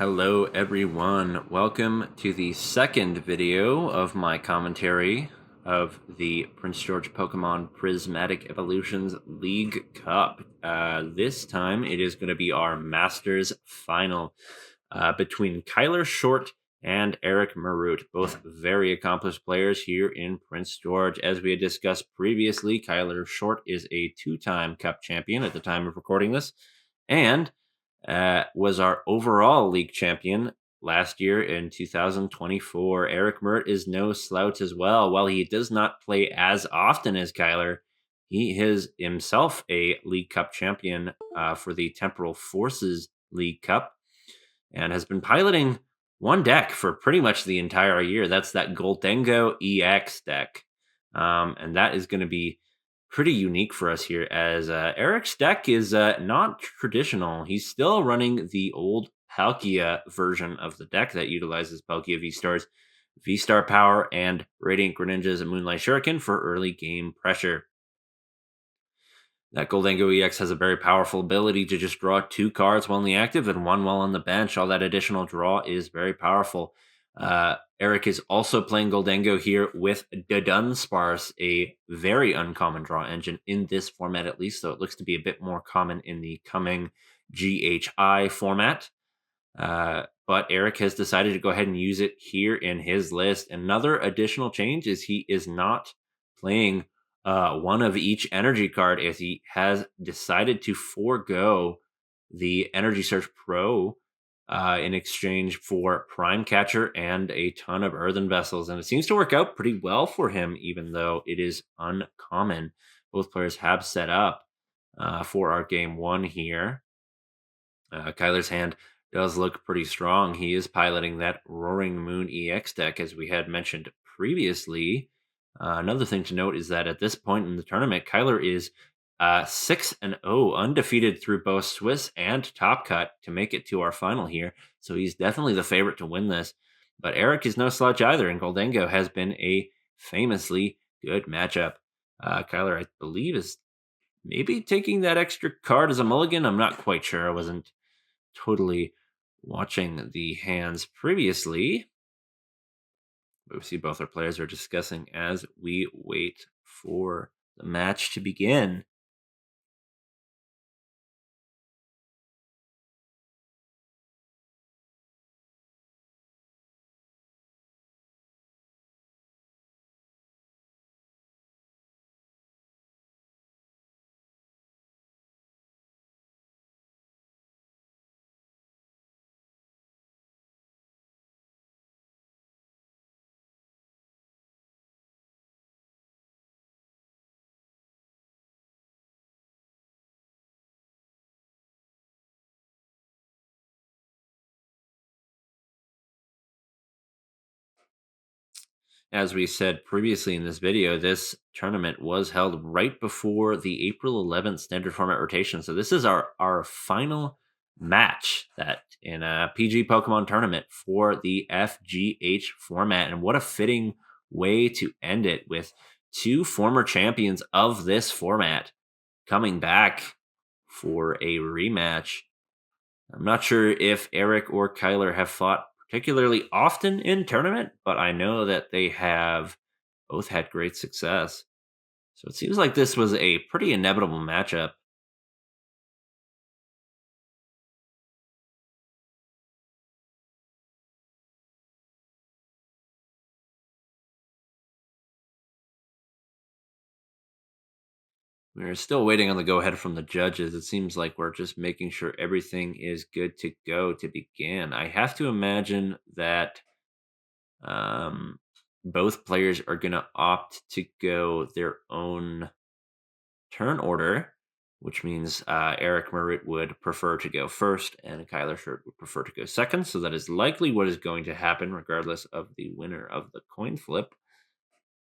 Hello, everyone. Welcome to the second video of my commentary of the Prince George Pokemon Prismatic Evolutions League Cup. This time, it is going to be our Masters final between Kyler Short and Eric Marutt, both very accomplished players here in Prince George. As we had discussed previously, Kyler Short is a two-time Cup champion at the time of recording this, and was our overall league champion last year in 2024. Eric Mert is no slouch as well. While he does not play as often as Kyler, he is himself a League Cup champion for the Temporal Forces League Cup and has been piloting one deck for pretty much the entire year. That's that Goldengo EX deck. And that is going to be pretty unique for us here, as Eric's deck is not traditional. He's still running the old Palkia version of the deck that utilizes Palkia V-Stars, V-Star Power, and Radiant Greninjas and Moonlight Shuriken for early game pressure. That Goldengo EX has a very powerful ability to just draw two cards while in the active and one while on the bench. All that additional draw is very powerful. Eric is also playing Goldengo here with Dunsparce, a very uncommon draw engine in this format at least, though it looks to be a bit more common in the coming GHI format. But Eric has decided to go ahead and use it here in his list. Another additional change is he is not playing one of each energy card, as he has decided to forego the Energy Search Pro in exchange for Prime Catcher and a ton of Earthen Vessels. And it seems to work out pretty well for him, even though it is uncommon. Both players have set up for our game one here. Kyler's hand does look pretty strong. He is piloting that Roaring Moon EX deck, as we had mentioned previously. Another thing to note is that at this point in the tournament, Kyler is 6-0, undefeated through both Swiss and Top Cut to make it to our final here. So he's definitely the favorite to win this. But Eric is no slouch either, and Goldengo has been a famously good matchup. Kyler, I believe, is maybe taking that extra card as a mulligan. I'm not quite sure. I wasn't totally watching the hands previously. But we see both our players are discussing as we wait for the match to begin. As we said previously in this video, this tournament was held right before the April 11th standard format rotation. So this is our final match that in a PG Pokemon tournament for the FGH format. And what a fitting way to end it, with two former champions of this format coming back for a rematch. I'm not sure if Eric or Kyler have fought particularly often in tournament, but I know that they have both had great success. So it seems like this was a pretty inevitable matchup. We're still waiting on the go ahead from the judges. It seems like we're just making sure everything is good to go to begin. I have to imagine that um, both players are going to opt to go their own turn order, which means Eric Merritt would prefer to go first and Kyler Shirt would prefer to go second. So that is likely what is going to happen, regardless of the winner of the coin flip.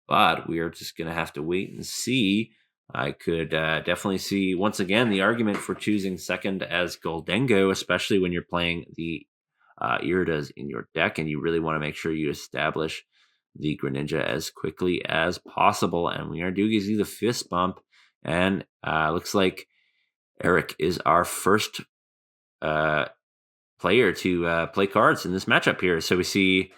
But we are just going to have to wait and see. I could definitely see, once again, the argument for choosing second as Goldengo, especially when you're playing the Iridas in your deck and you really want to make sure you establish the Greninja as quickly as possible. And we are doing the fist bump. And looks like Eric is our first player to play cards in this matchup here. So we see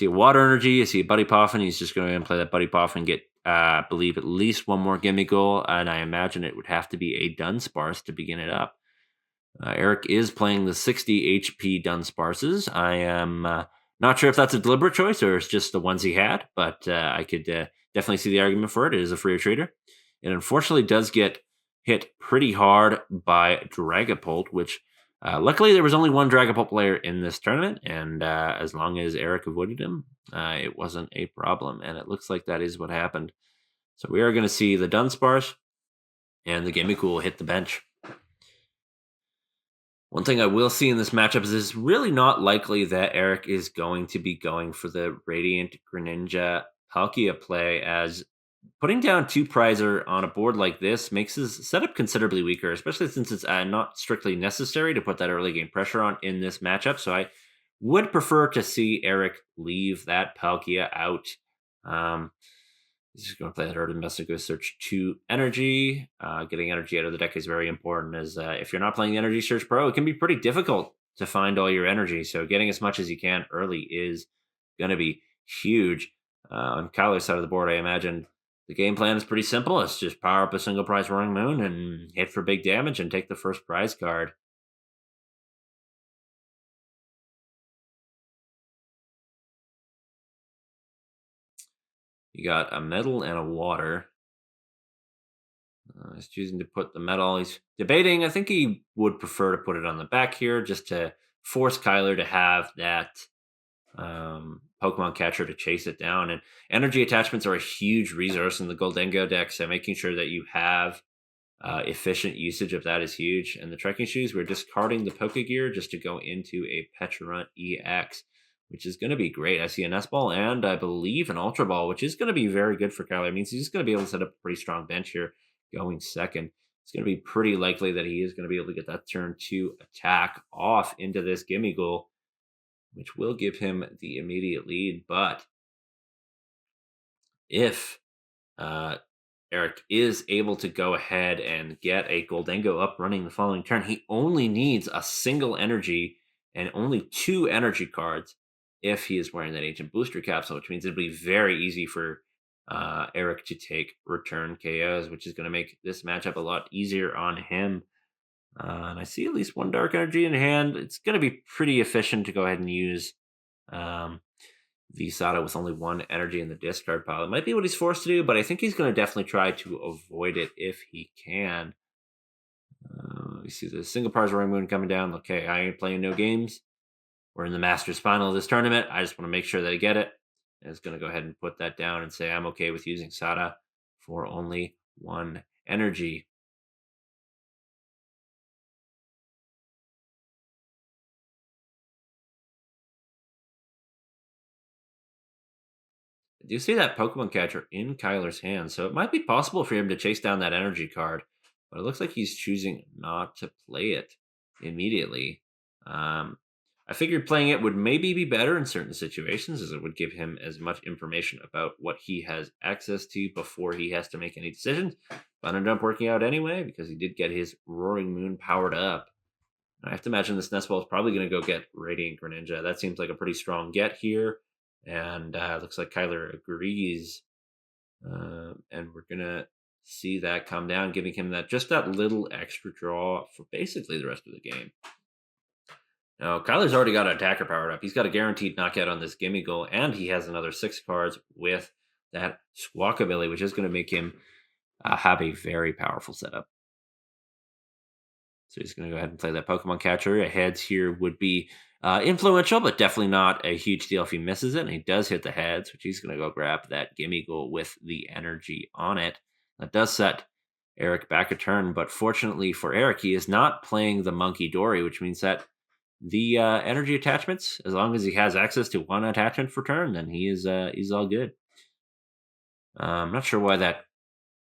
a Water Energy, I see a Buddy Poffin. He's just going to play that Buddy Poffin and get, I believe, at least one more gimme goal, and I imagine it would have to be a Dunsparce to begin it up. Eric is playing the 60 HP Dunsparces. I am not sure if that's a deliberate choice or it's just the ones he had, but I could definitely see the argument for it. It is a freer trader. It unfortunately does get hit pretty hard by Dragapult, which luckily there was only one Dragapult player in this tournament, and as long as Eric avoided him, it wasn't a problem, and it looks like that is what happened. So we are going to see the Dunsparce and the Gimmicool hit the bench. One thing I will see in this matchup is it's really not likely that Eric is going to be going for the Radiant Greninja Palkia play, as putting down 2 Prizer on a board like this makes his setup considerably weaker, especially since it's not strictly necessary to put that early game pressure on in this matchup. So I would prefer to see Eric leave that Palkia out. He's just going to play that Earth Investor, go search 2 energy. Getting energy out of the deck is very important, as if you're not playing Energy Search Pro, it can be pretty difficult to find all your energy. So getting as much as you can early is going to be huge. On Kyler's side of the board, I imagine the game plan is pretty simple. It's just power up a single prize Roaring Moon and hit for big damage and take the first prize card. You got a metal and a water. He's choosing to put the metal. He's debating. I think he would prefer to put it on the back here just to force Kyler to have that Pokemon catcher to chase it down. And energy attachments are a huge resource in the Goldengo deck, so making sure that you have efficient usage of that is huge. And the trekking shoes, we're discarding the Pokegear just to go into a Pecharunt EX, which is going to be great. I see a Nest Ball and I believe an Ultra Ball, which is going to be very good for Kyler. It means he's going to be able to set up a pretty strong bench here going second. It's going to be pretty likely that he is going to be able to get that turn 2 attack off into this gimme goal, which will give him the immediate lead. But if Eric is able to go ahead and get a Goldengo up running the following turn, he only needs a single energy and only 2 energy cards if he is wearing that Ancient Booster Capsule, which means it'll be very easy for Eric to take return KOs, which is going to make this matchup a lot easier on him. And I see at least 1 Dark Energy in hand. It's going to be pretty efficient to go ahead and use Visada with only 1 energy in the discard pile. It might be what he's forced to do, but I think he's going to definitely try to avoid it if he can. You see the single prize Roaring Moon coming down. Okay, I ain't playing no games. We're in the Masters final of this tournament. I just want to make sure that I get it. And it's going to go ahead and put that down and say I'm okay with using Sada for only 1 energy. I do see that Pokemon catcher in Kyler's hand, so it might be possible for him to chase down that energy card, but it looks like he's choosing not to play it immediately. I figured playing it would maybe be better in certain situations, as it would give him as much information about what he has access to before he has to make any decisions. But ended up working out anyway, because he did get his Roaring Moon powered up. I have to imagine this Nest Ball is probably going to go get Radiant Greninja. That seems like a pretty strong get here. And looks like Kyler agrees. And we're going to see that come down, giving him that little extra draw for basically the rest of the game. Now, Kyler's already got an attacker powered up. He's got a guaranteed knockout on this gimme goal, and he has another 6 cards with that Squawkabilly, which is going to make him have a very powerful setup. So he's going to go ahead and play that Pokemon catcher. A heads here would be influential, but definitely not a huge deal if he misses it. And he does hit the heads, which he's going to go grab that gimme goal with the energy on it. That does set Eric back a turn, but fortunately for Eric, he is not playing the Monkey Dory, which means that the energy attachments, as long as he has access to 1 attachment per turn, then he's all good. I'm not sure why that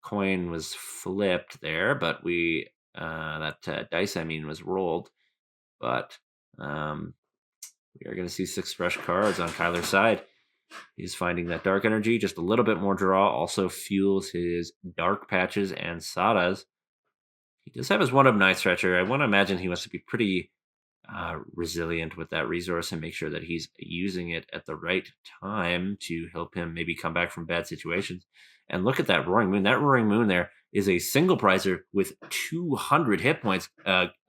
coin was flipped there, but that dice, was rolled. But we are going to see 6 fresh cards on Kyler's side. He's finding that Dark Energy, just a little bit more draw, also fuels his Dark Patches and Sadas. He does have his 1-up Night Stretcher. I want to imagine he wants to be pretty resilient with that resource and make sure that he's using it at the right time to help him maybe come back from bad situations. And look at that Roaring Moon. That Roaring Moon there is a single prizer with 200 hit points.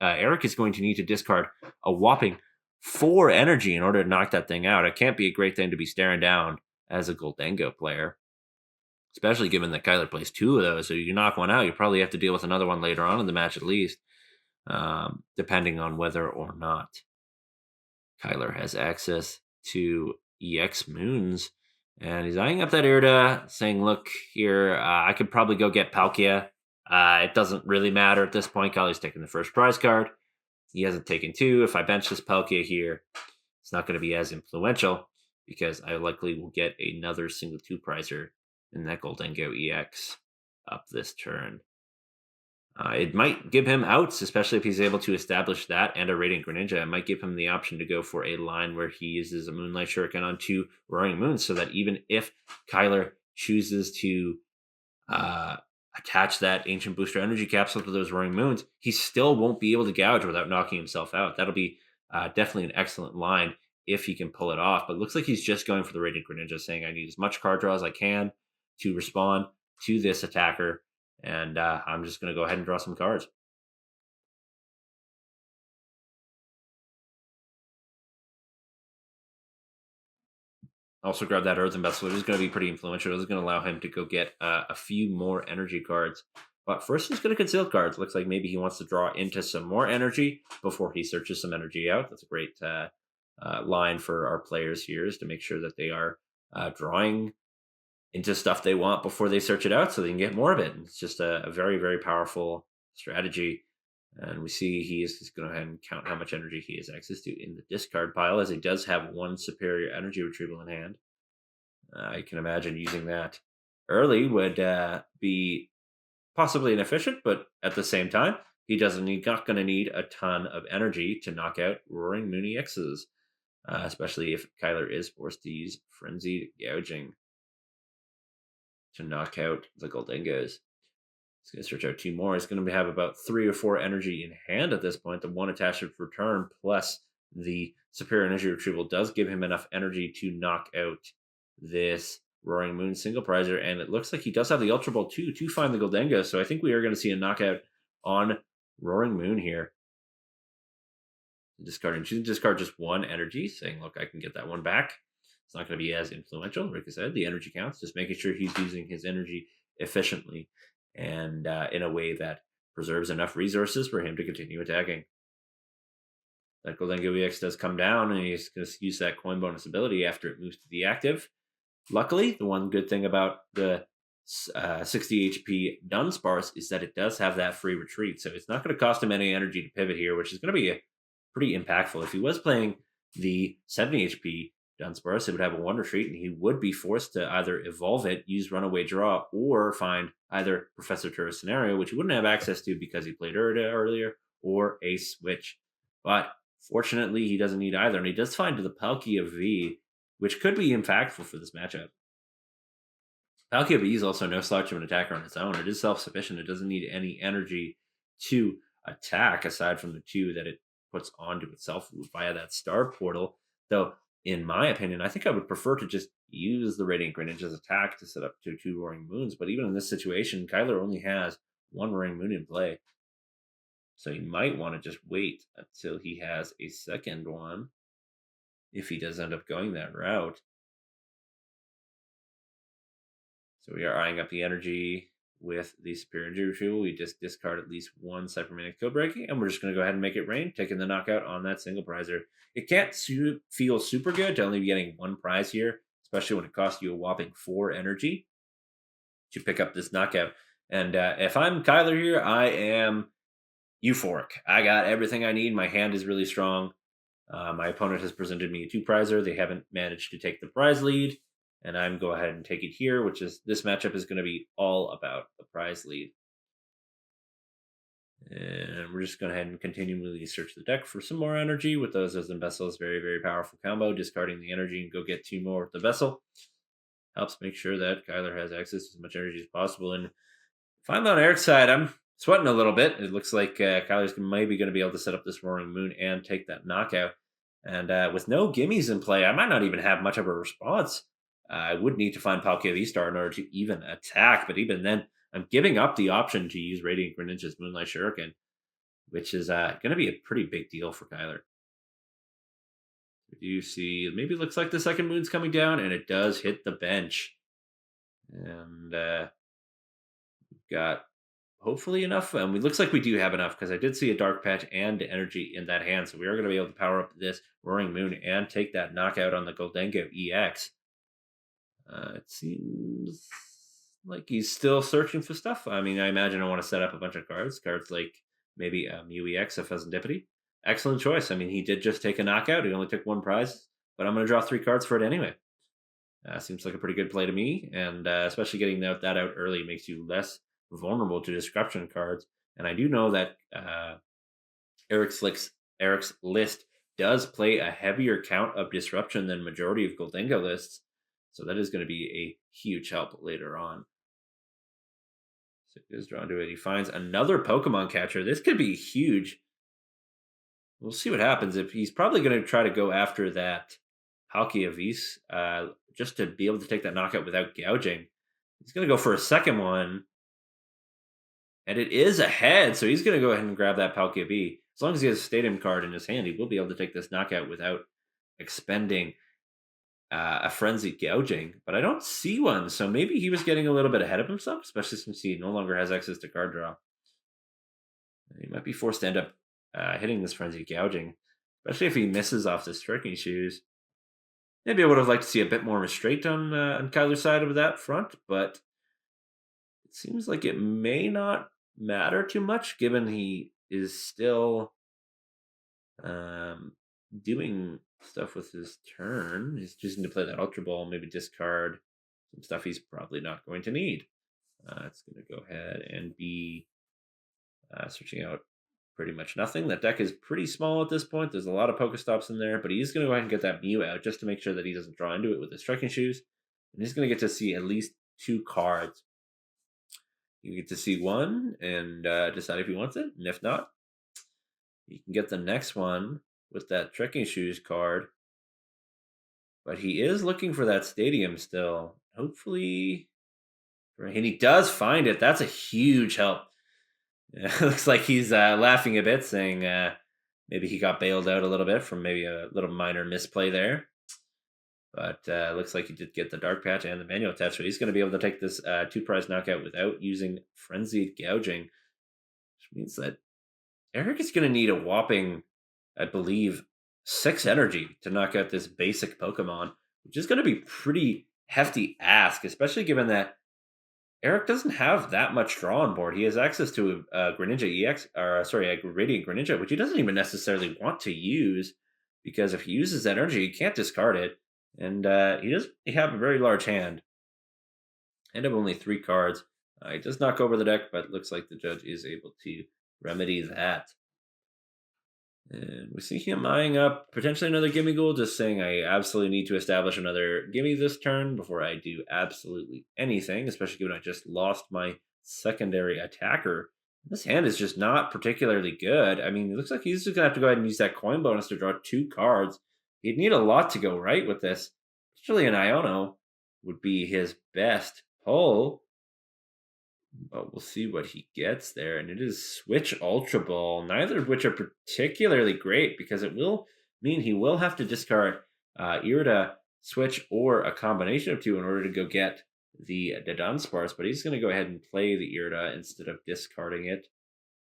Eric is going to need to discard a whopping 4 energy in order to knock that thing out. It can't be a great thing to be staring down as a Goldengo player, especially given that Kyler plays 2 of those. So you knock one out, you probably have to deal with another one later on in the match at least, depending on whether or not Kyler has access to EX moons. And he's eyeing up that Irida, saying, look here, I could probably go get Palkia. It doesn't really matter at this point. Kyler's taking the first prize card. He hasn't taken 2. If I bench this Palkia here, it's not going to be as influential because I likely will get another single 2 prizer in that Goldengo EX up this turn. It might give him outs, especially if he's able to establish that and a Radiant Greninja. It might give him the option to go for a line where he uses a Moonlight Shuriken on 2 Roaring Moons, so that even if Kyler chooses to attach that Ancient Booster Energy Capsule to those Roaring Moons, he still won't be able to gouge without knocking himself out. That'll be definitely an excellent line if he can pull it off. But it looks like he's just going for the Radiant Greninja, saying I need as much card draw as I can to respond to this attacker. And I'm just going to go ahead and draw some cards. Also grab that Earthen Vessel. It is going to be pretty influential. It is going to allow him to go get a few more energy cards. But first he's going to conceal cards. Looks like maybe he wants to draw into some more energy before he searches some energy out. That's a great line for our players here, is to make sure that they are drawing into stuff they want before they search it out so they can get more of it. It's just a very, very powerful strategy. And we see he is just going to go ahead and count how much energy he has access to in the discard pile, as he does have 1 superior energy retrieval in hand. I can imagine using that early would be possibly inefficient, but at the same time, he not going to need a ton of energy to knock out Roaring Moon EXs, especially if Kyler is forced to use Frenzied Gouging to knock out the Goldengos. He's going to search out 2 more. He's going to have about 3 or 4 energy in hand at this point. The 1 attachment return plus the superior energy retrieval does give him enough energy to knock out this Roaring Moon single prizer. And it looks like he does have the Ultra Ball too to find the Goldengo. So I think we are going to see a knockout on Roaring Moon here. Discarding, choosing to discard just 1 energy, saying, look, I can get that 1 back. It's not going to be as influential. Like I said, the energy counts. Just making sure he's using his energy efficiently and in a way that preserves enough resources for him to continue attacking. That Goldengo EX does come down, and he's going to use that coin bonus ability after it moves to the active. Luckily, the one good thing about the 60 HP Dunsparce is that it does have that free retreat, so it's not going to cost him any energy to pivot here, which is going to be pretty impactful. If he was playing the 70 HP Dunsparce, it would have a 1 retreat, and he would be forced to either evolve it, use Runaway Draw, or find either Professor Turris Scenario, which he wouldn't have access to because he played Urda earlier, or a Switch. But fortunately, he doesn't need either, and he does find the Palkia V, which could be impactful for this matchup. Palkia V is also no slouch of an attacker on its own. It is self-sufficient. It doesn't need any energy to attack aside from the 2 that it puts onto itself via that star portal. Though, in my opinion, I think I would prefer to just use the Radiant Greninja's attack to set up to 2 Roaring Moons. But even in this situation, Kyler only has 1 Roaring Moon in play. So he might want to just wait until he has a second one, if he does end up going that route. So we are eyeing up the energy with the superior energy retrieval. We just discard at least 1 Cybermanic Code Breaking, and we're just going to go ahead and make it rain, taking the knockout on that single prizer. It can't feel super good to only be getting 1 prize here, especially when it costs you a whopping 4 energy to pick up this knockout. And if I'm Kyler here, I am euphoric. I got everything I need. My hand is really strong. My opponent has presented me a 2 prizer. They haven't managed to take the prize lead. And I'm go ahead and take it here, which is this matchup is going to be all about the prize lead. And we're just going to go ahead and continually search the deck for some more energy with those as the Vessels. Very, very powerful combo. Discarding the energy and go get 2 more with the Vessel helps make sure that Kyler has access to as much energy as possible. And if I'm on Eric's side, I'm sweating a little bit. It looks like Kyler's maybe going to be able to set up this Roaring Moon and take that knockout. And with no gimmies in play, I might not even have much of a response. I would need to find Palkia V-Star in order to even attack, but even then, I'm giving up the option to use Radiant Greninja's Moonlight Shuriken, which is going to be a pretty big deal for Kyler. You see, maybe it looks like the second moon's coming down, and it does hit the bench. And got hopefully enough. It looks like we do have enough because I did see a dark patch and energy in that hand, so we are going to be able to power up this Roaring Moon and take that knockout on the Goldengo EX. It seems like he's still searching for stuff. I mean, I imagine I want to set up a bunch of cards like maybe Mew EX of Pheasantipity. Excellent choice. I mean, he did just take a knockout. He only took one prize, but I'm going to draw 3 cards for it anyway. Seems like a pretty good play to me, and especially getting that out early makes you less vulnerable to disruption cards. And I do know that Eric's list does play a heavier count of disruption than majority of Goldengo lists, so that is going to be a huge help later on. So he is drawn to it. He finds another Pokemon catcher. This could be huge. We'll see what happens. If he's probably going to try to go after that Palkia Vis, just to be able to take that knockout without gouging. He's going to go for a second one. And it is ahead, so he's going to go ahead and grab that Palkia V. As long as he has a Stadium card in his hand, he will be able to take this knockout without expending a Frenzied Gouging. But I don't see one, so maybe he was getting a little bit ahead of himself, especially since he no longer has access to card draw. He might be forced to end up hitting this Frenzied Gouging, especially if he misses off this Tricking Shoes. Maybe I would have liked to see a bit more restraint on Kyler's side of that front, but it seems like it may not matter too much, given he is still doing stuff with his turn. He's choosing to play that Ultra Ball, maybe discard some stuff he's probably not going to need. It's going to go ahead and be searching out pretty much nothing. That deck is pretty small at this point. There's a lot of Pokestops in there, but he's going to go ahead and get that Mew out just to make sure that he doesn't draw into it with his Trekking Shoes. And he's going to get to see at least 2 cards. You get to see one and decide if he wants it, and if not, you can get the next one with that Trekking Shoes card. But he is looking for that Stadium still. Hopefully, and he does find it. That's a huge help. It looks like he's laughing a bit, saying maybe he got bailed out a little bit from maybe a little minor misplay there. But looks like he did get the Dark Patch and the Manual Attach, so he's going to be able to take this 2-prize knockout without using Frenzied Gouging, which means that Eric is going to need a whopping, I believe, 6 energy to knock out this basic Pokemon, which is going to be pretty hefty ask, especially given that Eric doesn't have that much draw on board. He has access to a Greninja EX, or sorry, a Radiant Greninja, which he doesn't even necessarily want to use, because if he uses energy, he can't discard it. And he have a very large hand. And of only 3 cards. He does knock over the deck, but it looks like the judge is able to remedy that. And we see him eyeing up potentially another gimme goal, just saying I absolutely need to establish another gimme this turn before I do absolutely anything, especially given I just lost my secondary attacker. This hand is just not particularly good. I mean, it looks like he's just going to have to go ahead and use that coin bonus to draw 2 cards. He'd need a lot to go right with this. Particularly an Iono would be his best pull. But we'll see what he gets there. And it is Switch Ultra Ball, neither of which are particularly great because it will mean he will have to discard Irida, Switch, or a combination of 2 in order to go get the Dunsparce. But he's going to go ahead and play the Irida instead of discarding it.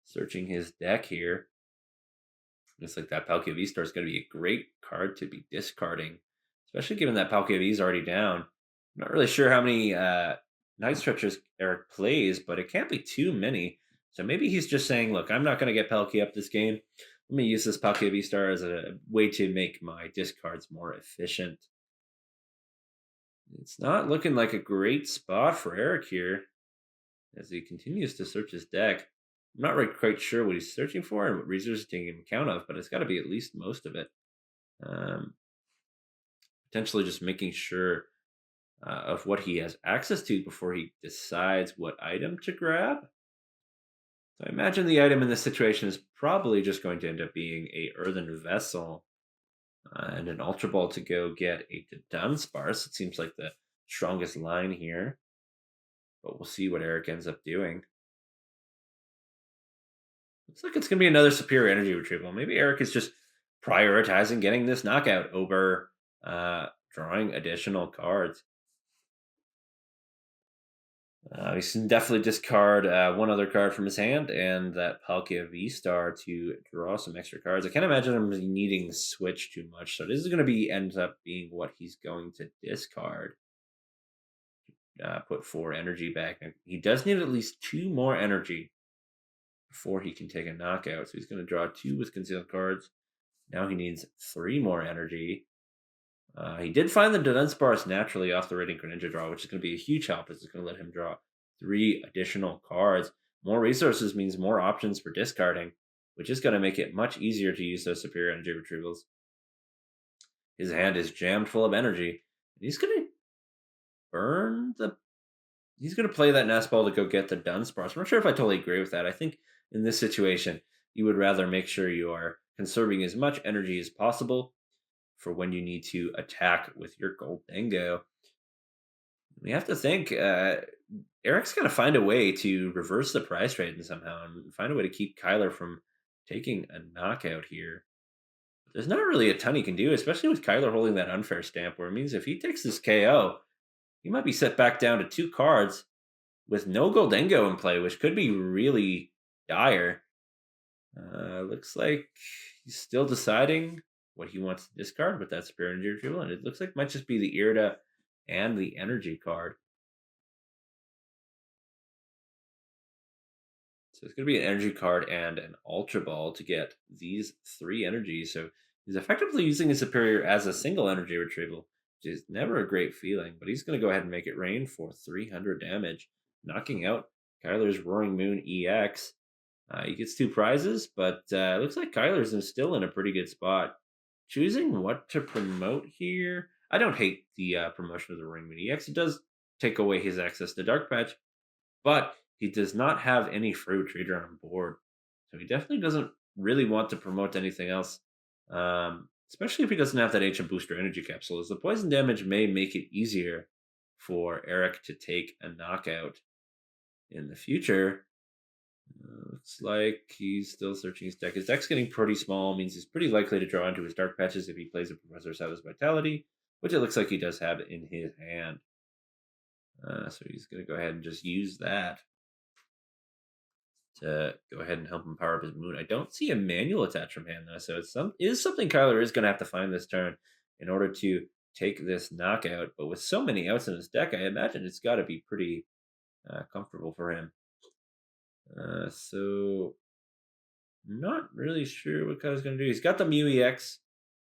Searching his deck here. Looks like that Palkia V-Star is going to be a great card to be discarding, especially given that Palkia V is already down. I'm not really sure how many Night Stretchers Eric plays, but it can't be too many. So maybe he's just saying, look, I'm not going to get Palkia up this game. Let me use this Palkia V-Star as a way to make my discards more efficient. It's not looking like a great spot for Eric here as he continues to search his deck. I'm not really quite sure what he's searching for and what resources he's taking account of, but it's got to be at least most of it. Potentially just making sure of what he has access to before he decides what item to grab. So I imagine the item in this situation is probably just going to end up being a earthen vessel and an ultra ball to go get a Dunsparce. It seems like the strongest line here, but we'll see what Eric ends up doing. Looks like it's going to be another superior energy retrieval. Maybe Eric is just prioritizing getting this knockout over drawing additional cards. He can definitely discard one other card from his hand and that Palkia V-Star to draw some extra cards. I can't imagine him needing to switch too much, so this is going to be ends up being what he's going to discard. Put 4 energy back. He does need at least 2 more energy before he can take a knockout. So he's going to draw 2 with concealed cards. Now he needs 3 more energy. He did find the Dunsparce naturally off the Radiant Greninja draw, which is going to be a huge help. It's going to let him draw 3 additional cards. More resources means more options for discarding, which is going to make it much easier to use those superior energy retrievals. His hand is jammed full of energy. And he's going to burn the... He's going to play that Nest Ball to go get the Dunsparce. I'm not sure if I totally agree with that. I think in this situation, you would rather make sure you are conserving as much energy as possible for when you need to attack with your Goldengo. We have to think Eric's got to find a way to reverse the prize trade somehow and find a way to keep Kyler from taking a knockout here. There's not really a ton he can do, especially with Kyler holding that unfair stamp, where it means if he takes this KO, he might be set back down to 2 cards with no Goldengo in play, which could be really dire. Looks like he's still deciding what he wants to discard with that Spirit Energy Retrieval, and it looks like it might just be the Irida and the Energy card. So it's going to be an Energy card and an Ultra Ball to get these 3 energies. So he's effectively using his Superior as a single Energy Retrieval, which is never a great feeling, but he's going to go ahead and make it rain for 300 damage, knocking out Kyler's Roaring Moon EX. He gets 2 prizes, but it looks like Kyler's still in a pretty good spot. Choosing what to promote here. I don't hate the promotion of the Roaring Moon EX. It does take away his access to Dark Patch, but he does not have any Fruit Trader on board. So he definitely doesn't really want to promote anything else. Especially if he doesn't have that Ancient Booster Energy Capsule, as the poison damage may make it easier for Eric to take a knockout in the future. Looks like he's still searching his deck. His deck's getting pretty small, means he's pretty likely to draw into his Dark Patches if he plays a Professor Salv's Vitality, which it looks like he does have in his hand. So he's going to go ahead and just use that to go ahead and help him power up his Moon. I don't see a manual attached from hand, though, so it's something Kyler is going to have to find this turn in order to take this knockout. But with so many outs in his deck, I imagine it's got to be pretty comfortable for him. So I'm not really sure what Kyle's going to do. He's got the Mew EX,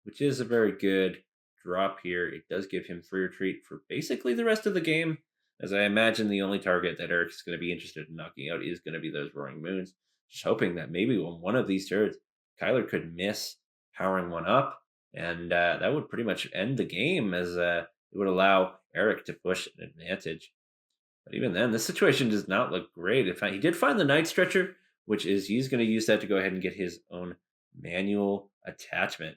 which is a very good drop here. It does give him free retreat for basically the rest of the game, as I imagine the only target that Eric is going to be interested in knocking out is going to be those Roaring Moons. Just hoping that maybe on one of these turns, Kyler could miss powering one up, and that would pretty much end the game, as it would allow Eric to push an advantage. But even then, this situation does not look great. In fact, he did find the Night Stretcher, which is he's going to use that to go ahead and get his own manual attachment.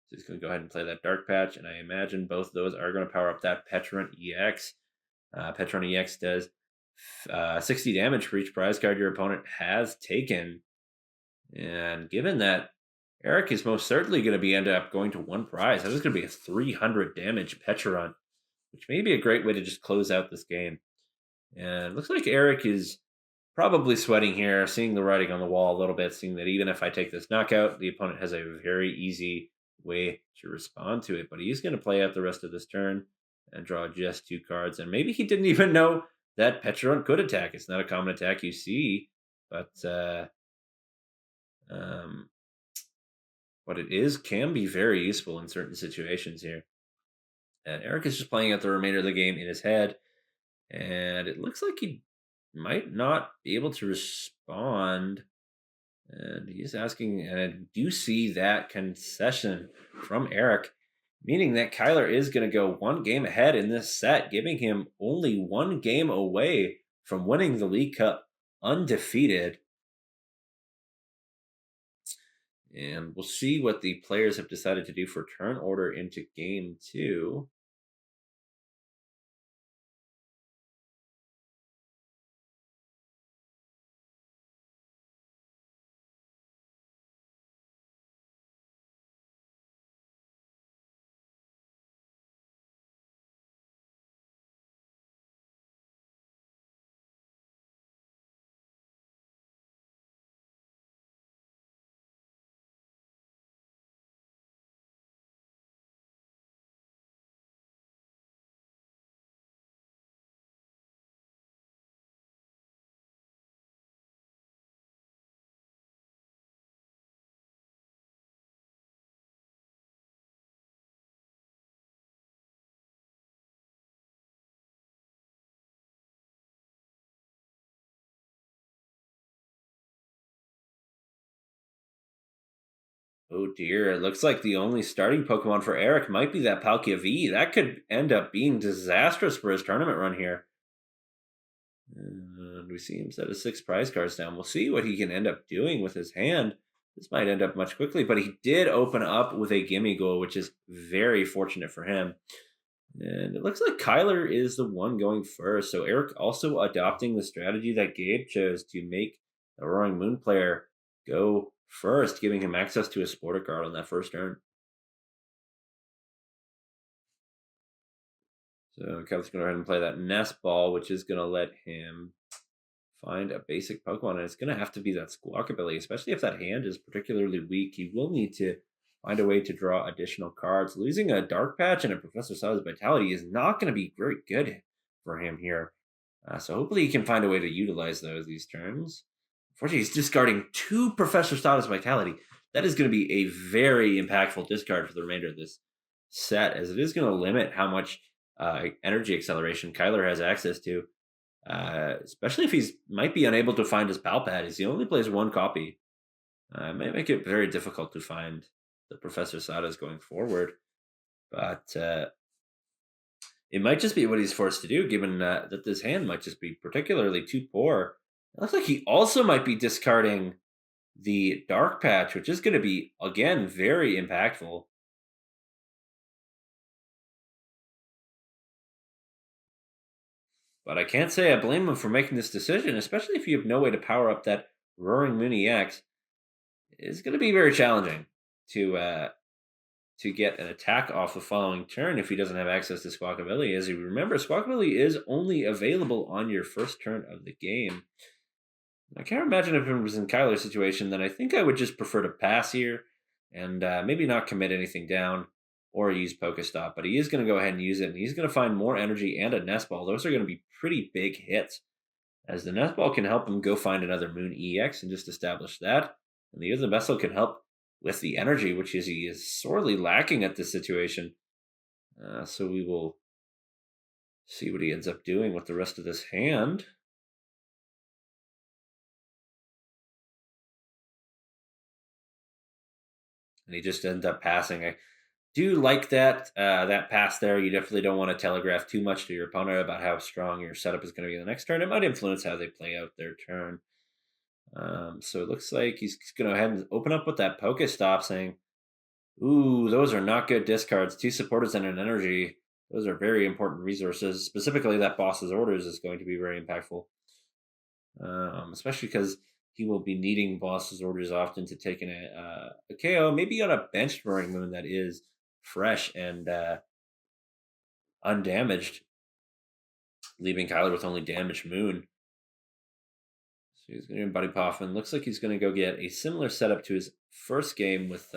So he's going to go ahead and play that Dark Patch, and I imagine both of those are going to power up that Petron EX. Petron EX does 60 damage for each prize card your opponent has taken. And given that Eric is most certainly going to be end up going to 1 prize, that is going to be a 300 damage Petron, which may be a great way to just close out this game. And it looks like Eric is probably sweating here, seeing the writing on the wall a little bit, seeing that even if I take this knockout, the opponent has a very easy way to respond to it. But he's going to play out the rest of this turn and draw just 2 cards. And maybe he didn't even know that Petron could attack. It's not a common attack you see, but what it can be very useful in certain situations here. And Eric is just playing out the remainder of the game in his head. And it looks like he might not be able to respond. And he's asking, and I do see that concession from Eric, meaning that Kyler is going to go 1 game ahead in this set, giving him only 1 game away from winning the League Cup undefeated. And we'll see what the players have decided to do for turn order into game two. Oh dear, it looks like the only starting Pokemon for Eric might be that Palkia V. That could end up being disastrous for his tournament run here. And we see him set his 6 prize cards down. We'll see what he can end up doing with his hand. This might end up much quickly, but he did open up with a gimme goal, which is very fortunate for him. And it looks like Kyler is the one going first. So Eric also adopting the strategy that Gabe chose to make the Roaring Moon player go first, giving him access to a Sporter card on that first turn. So Kyler's going to go ahead and play that Nest Ball, which is going to let him find a basic Pokemon. And it's going to have to be that Squawkabilly, especially if that hand is particularly weak. He will need to find a way to draw additional cards. Losing a Dark Patch and a Professor Sal's Vitality is not going to be very good for him here. So hopefully he can find a way to utilize these turns. Unfortunately, he's discarding 2 Professor Status Vitality. That is going to be a very impactful discard for the remainder of this set, as it is going to limit how much energy acceleration Kyler has access to, especially if he's might be unable to find his Pal Patties. He only plays 1 copy. It might make it very difficult to find the Professor Sadas going forward. But it might just be what he's forced to do, given that this hand might just be particularly too poor. It looks like he also might be discarding the Dark Patch, which is going to be, again, very impactful. But I can't say I blame him for making this decision, especially if you have no way to power up that Roaring Moon EX. It's going to be very challenging to get an attack off the following turn if he doesn't have access to Squawkabilly. As you remember, Squawkabilly is only available on your first turn of the game. I can't imagine if it was in Kyler's situation, then I think I would just prefer to pass here and maybe not commit anything down or use Pokestop. But he is going to go ahead and use it, and he's going to find more energy and a Nest Ball. Those are going to be pretty big hits, as the Nest Ball can help him go find another Moon EX and just establish that. And the other vessel can help with the energy, which is he is sorely lacking at this situation. So we will see what he ends up doing with the rest of this hand. And he just ends up passing. I do like that pass there. You definitely don't want to telegraph too much to your opponent about how strong your setup is going to be the next turn. It might influence how they play out their turn. So it looks like he's going to go ahead and open up with that Pokestop, saying, "Ooh, those are not good discards. 2 supporters and an energy. Those are very important resources. Specifically, that boss's orders is going to be very impactful, especially because he will be needing boss's orders often to take in a KO, maybe on a benched Roaring Moon that is fresh and undamaged, leaving Kyler with only damaged Moon." So he's going to Buddy Poffin. Looks like he's going to go get a similar setup to his first game with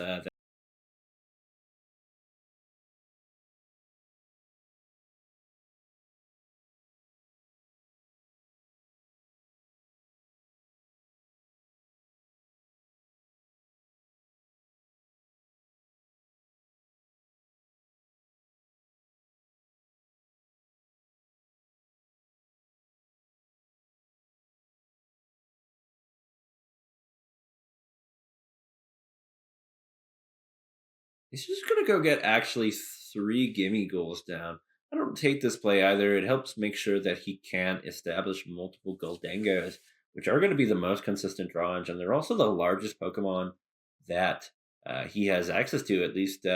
he's just going to go get actually 3 gimme goals down. I don't hate this play either. It helps make sure that he can establish multiple Goldengos, which are going to be the most consistent draw engine. They're also the largest Pokemon that he has access to, at least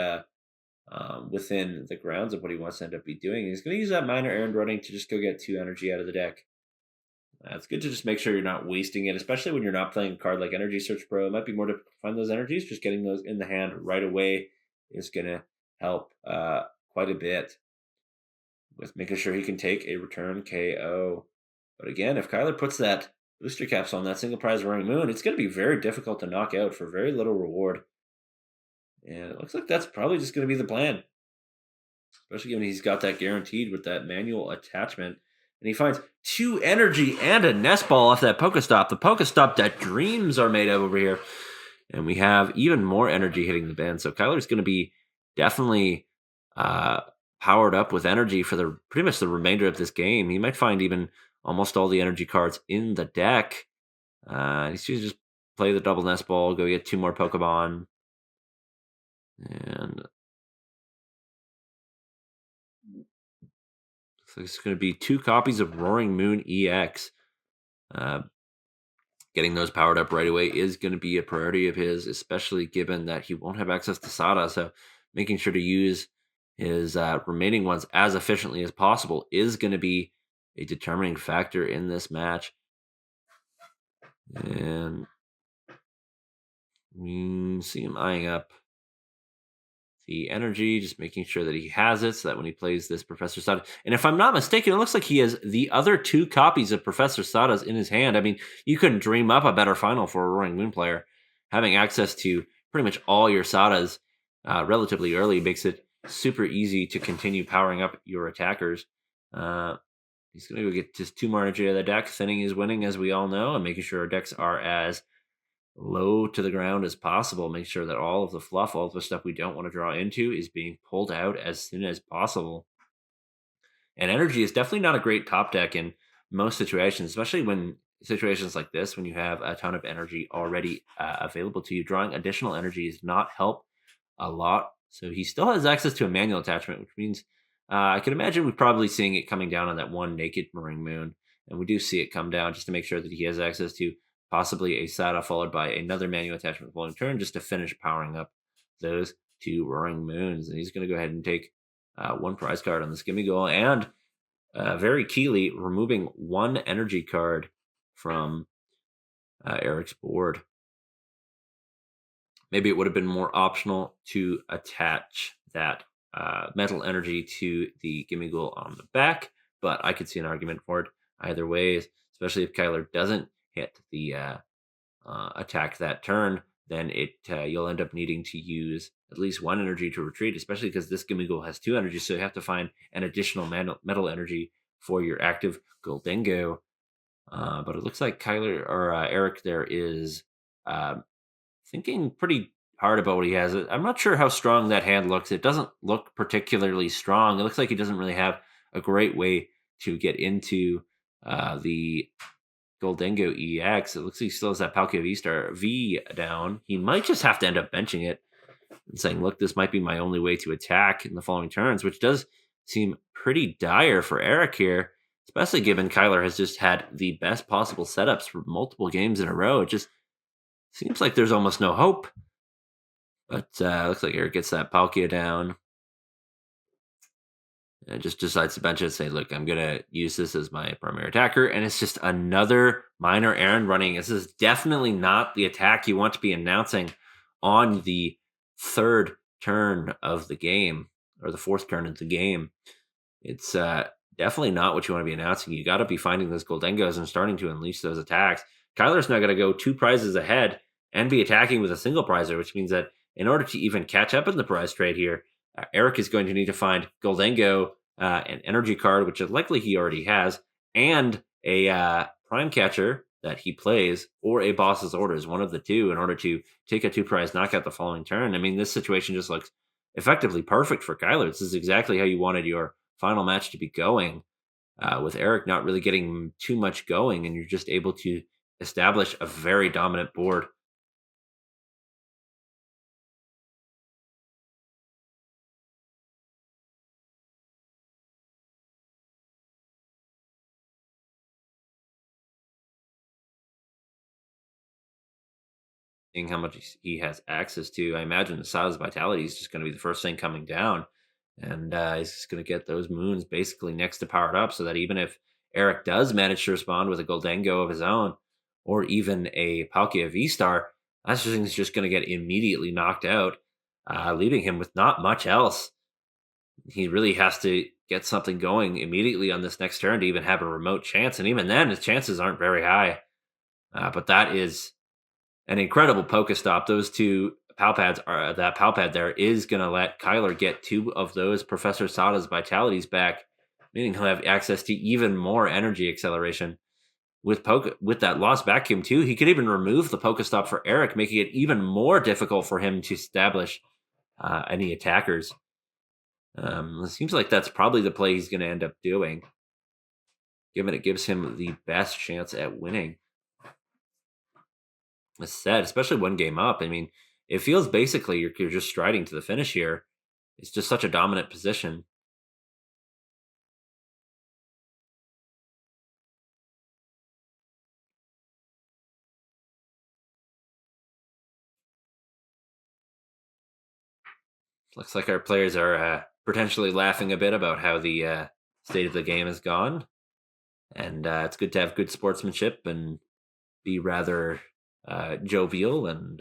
within the grounds of what he wants to end up be doing. He's going to use that minor errand running to just go get 2 energy out of the deck. It's good to just make sure you're not wasting it, especially when you're not playing a card like Energy Search Pro. It might be more to find those energies. Just getting those in the hand right away is going to help quite a bit with making sure he can take a return KO. But again, if Kyler puts that booster capsule on that single prize Roaring Moon, it's going to be very difficult to knock out for very little reward. And it looks like that's probably just going to be the plan, especially given he's got that guaranteed with that manual attachment. And he finds 2 energy and a nest ball off that Pokestop. The Pokestop that dreams are made of over here. And we have even more energy hitting the band. So Kyler's going to be definitely powered up with energy for the pretty much the remainder of this game. He might find even almost all the energy cards in the deck. He's going to just play the double nest ball, go get 2 more Pokemon. And so it's going to be 2 copies of Roaring Moon EX. Getting those powered up right away is going to be a priority of his, especially given that he won't have access to Sada. So making sure to use his remaining ones as efficiently as possible is going to be a determining factor in this match. And we see him eyeing up the energy, just making sure that he has it so that when he plays this Professor Sada. And if I'm not mistaken, it looks like he has the other 2 copies of Professor Sada's in his hand. I mean, you couldn't dream up a better final for a Roaring Moon player. Having access to pretty much all your Sadas relatively early makes it super easy to continue powering up your attackers. He's going to go get just 2 more energy out of the deck. Thinning is winning, as we all know, and making sure our decks are as low to the ground as possible. Make sure that all of the fluff, all of the stuff we don't want to draw into, is being pulled out as soon as possible. And energy is definitely not a great top deck in most situations, especially when situations like this, when you have a ton of energy already available to you. Drawing additional energy does not help a lot. So he still has access to a manual attachment, which means I can imagine we're probably seeing it coming down on that 1 naked Roaring Moon. And we do see it come down just to make sure that he has access to possibly a Sada followed by another manual attachment the following turn just to finish powering up those 2 Roaring Moons. And he's going to go ahead and take 1 prize card on this Gimme Goal, and very keyly removing 1 energy card from Eric's board. Maybe it would have been more optional to attach that metal energy to the Gimme Goal on the back, but I could see an argument for it either way, especially if Kyler doesn't hit the attack that turn. Then you'll end up needing to use at least 1 energy to retreat, especially because this Gimme Goal has 2 energy, so you have to find an additional metal energy for your active Goldengo. But it looks like Kyler or Eric there is thinking pretty hard about what he has. I'm not sure how strong that hand looks. It doesn't look particularly strong. It looks like he doesn't really have a great way to get into the Goldengo EX. It looks like he still has that Palkia V-Star V down. He might just have to end up benching it and saying, look, this might be my only way to attack in the following turns, which does seem pretty dire for Eric here, especially given Kyler has just had the best possible setups for multiple games in a row. It just seems like there's almost no hope. But looks like Eric gets that Palkia down and just decides to bench it and say, look, I'm going to use this as my primary attacker. And it's just another minor errand running. This is definitely not the attack you want to be announcing on the 3rd turn of the game, or the 4th turn of the game. It's definitely not what you want to be announcing. You got to be finding those Goldengos and starting to unleash those attacks. Kyler's now going to go 2 prizes ahead and be attacking with a single prizer, which means that in order to even catch up in the prize trade here, Eric is going to need to find Goldengo, an energy card, which likely he already has, and a prime catcher that he plays, or a boss's orders, one of the 2, in order to take a 2 prize knockout the following turn. I mean, this situation just looks effectively perfect for Kyler. This is exactly how you wanted your final match to be going, with Eric not really getting too much going, and you're just able to establish a very dominant board. seeing how much he has access to. I imagine the Silas Vitality is just going to be the first thing coming down, and he's just going to get those moons basically next to powered up, so that even if Eric does manage to respond with a Goldengo of his own, or even a Palkia V Star, that thing's just going to get immediately knocked out, leaving him with not much else. He really has to get something going immediately on this next turn to even have a remote chance, and even then, his chances aren't very high. But that is an incredible Pokestop. Those two Palpads are that Palpad there is going to let Kyler get two of those Professor Sada's Vitalities back, meaning he'll have access to even more energy acceleration. With that lost vacuum too, he could even remove the Pokestop for Eric, making it even more difficult for him to establish any attackers. It seems like that's probably the play he's going to end up doing, given it gives him the best chance at winning. As said, especially one game up. I mean, it feels basically you're just striding to the finish here. It's just such a dominant position. Looks like our players are potentially laughing a bit about how the state of the game has gone, and it's good to have good sportsmanship and be rather jovial and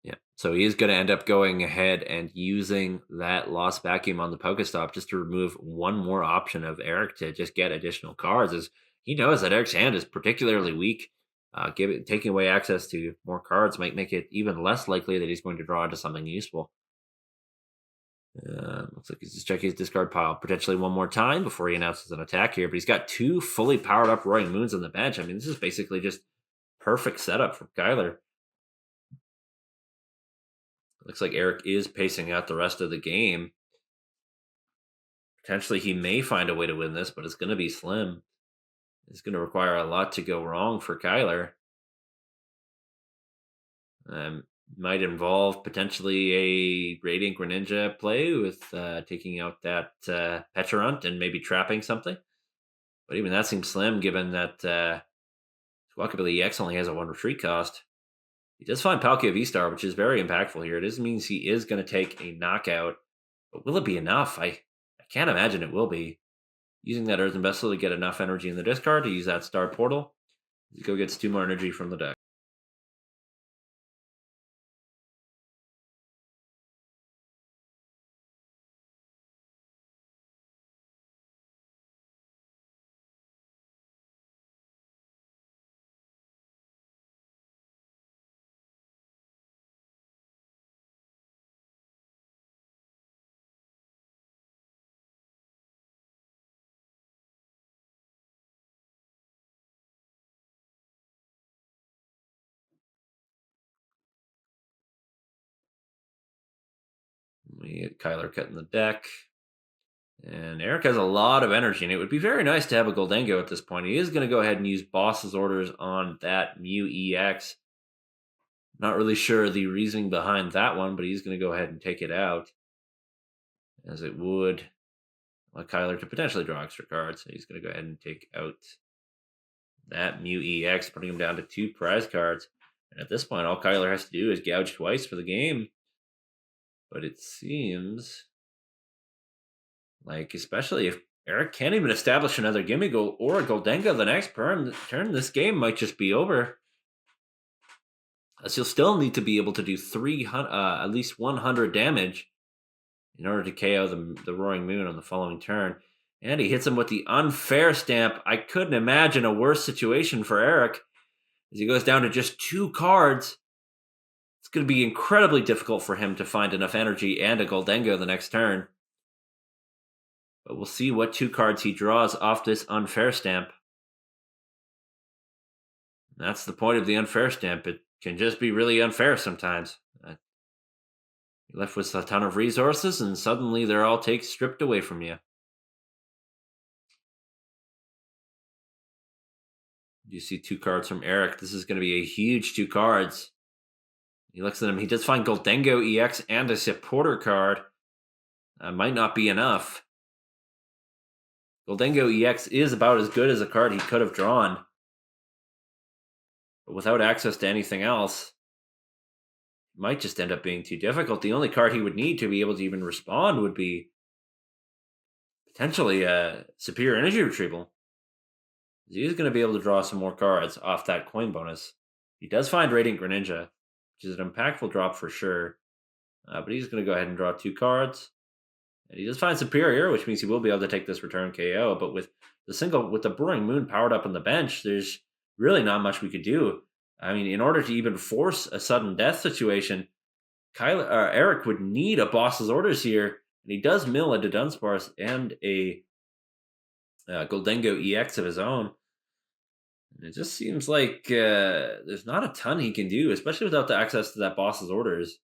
yeah. So he is going to end up going ahead and using that lost vacuum on the Pokestop just to remove one more option of Eric to just get additional cards. As he knows that Eric's hand is particularly weak. Taking away access to more cards might make it even less likely that he's going to draw into something useful. Looks like he's just checking his discard pile potentially one more time before he announces an attack here. But he's got two fully powered up Roaring Moons on the bench. I mean, this is basically just perfect setup for Kyler. Looks like Eric is pacing out the rest of the game. Potentially, he may find a way to win this, but it's going to be slim. It's going to require a lot to go wrong for Kyler. Might involve potentially a Radiant Greninja play with taking out that Pecharunt and maybe trapping something. But even that seems slim given that Squawkabilly EX only has a 1 retreat cost. He does find Palkia V-Star, which is very impactful here. This means he is going to take a knockout. But will it be enough? I can't imagine it will be. Using that Earthen Vessel to get enough energy in the discard to use that Star Portal. He go gets 2 more energy from the deck. We get Kyler cutting the deck. And Eric has a lot of energy, and it would be very nice to have a Goldengo at this point. He is going to go ahead and use Boss's orders on that Mew EX. Not really sure the reasoning behind that one, but he's going to go ahead and take it out. As it would allow Kyler to potentially draw extra cards. So he's going to go ahead and take out that Mew EX, putting him down to 2 prize cards. And at this point, all Kyler has to do is gouge twice for the game. But it seems like, especially if Eric can't even establish another Gimme Goal or a Goldengo the next turn, this game might just be over. As you'll still need to be able to do at least 100 damage in order to KO the Roaring Moon on the following turn. And he hits him with the Unfair Stamp. I couldn't imagine a worse situation for Eric. As he goes down to just 2 cards, it's going to be incredibly difficult for him to find enough energy and a Goldengo the next turn. But we'll see what 2 cards he draws off this Unfair Stamp. That's the point of the Unfair Stamp. It can just be really unfair sometimes. You're left with a ton of resources, and suddenly they're all stripped away from you. You see 2 cards from Eric. This is going to be a huge 2 cards. He looks at them. He does find Goldengo EX and a supporter card. Might not be enough. Goldengo EX is about as good as a card he could have drawn. But without access to anything else, it might just end up being too difficult. The only card he would need to be able to even respond would be potentially a superior energy retrieval. He's going to be able to draw some more cards off that coin bonus. He does find Radiant Greninja, which is an impactful drop for sure. But he's going to go ahead and draw 2 cards. And he does find Superior, which means he will be able to take this return KO. But with the Brewing Moon powered up on the bench, there's really not much we could do. I mean, in order to even force a sudden death situation, Eric would need a Boss's Orders here, and he does mill a Dunsparce and a Goldengo EX of his own. And it just seems like there's not a ton he can do, especially without the access to that Boss's Orders.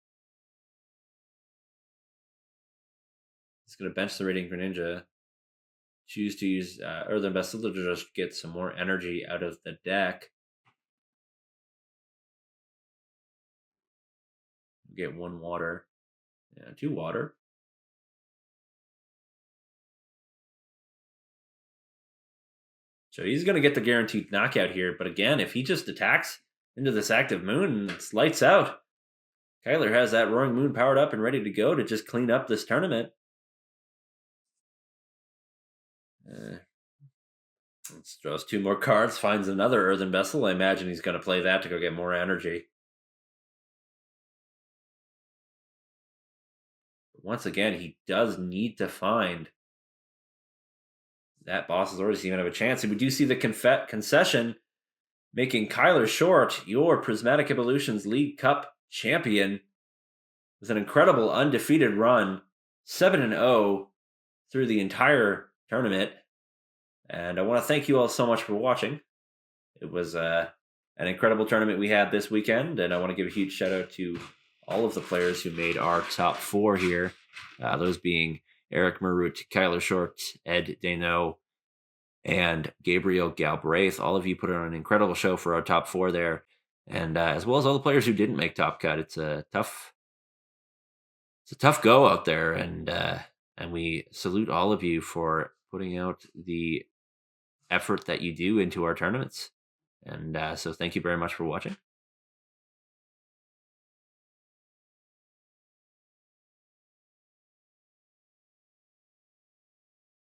He's going to bench the Radiant Greninja. Choose to use Earthen Vessel to just get some more energy out of the deck. Get 1 water. Yeah, 2 water. So he's going to get the guaranteed knockout here. But again, if he just attacks into this active moon, it's lights out. Kyler has that Roaring Moon powered up and ready to go to just clean up this tournament. Draws 2 more cards, finds another Earthen Vessel. I imagine he's going to play that to go get more energy. But once again, he does need to find that Boss's Orders to even have a chance. And we do see the concession making Kyler Short your Prismatic Evolutions League Cup champion with an incredible undefeated run, 7-0 through the entire tournament. And I want to thank you all so much for watching. It was an incredible tournament we had this weekend, and I want to give a huge shout out to all of the players who made our top 4 here. Those being Eric Marutt, Kyler Short, Ed Dano, and Gabriel Galbraith. All of you put on an incredible show for our top 4 there, and as well as all the players who didn't make top cut. It's a tough go out there, and we salute all of you for putting out the effort that you do into our tournaments. And so thank you very much for watching.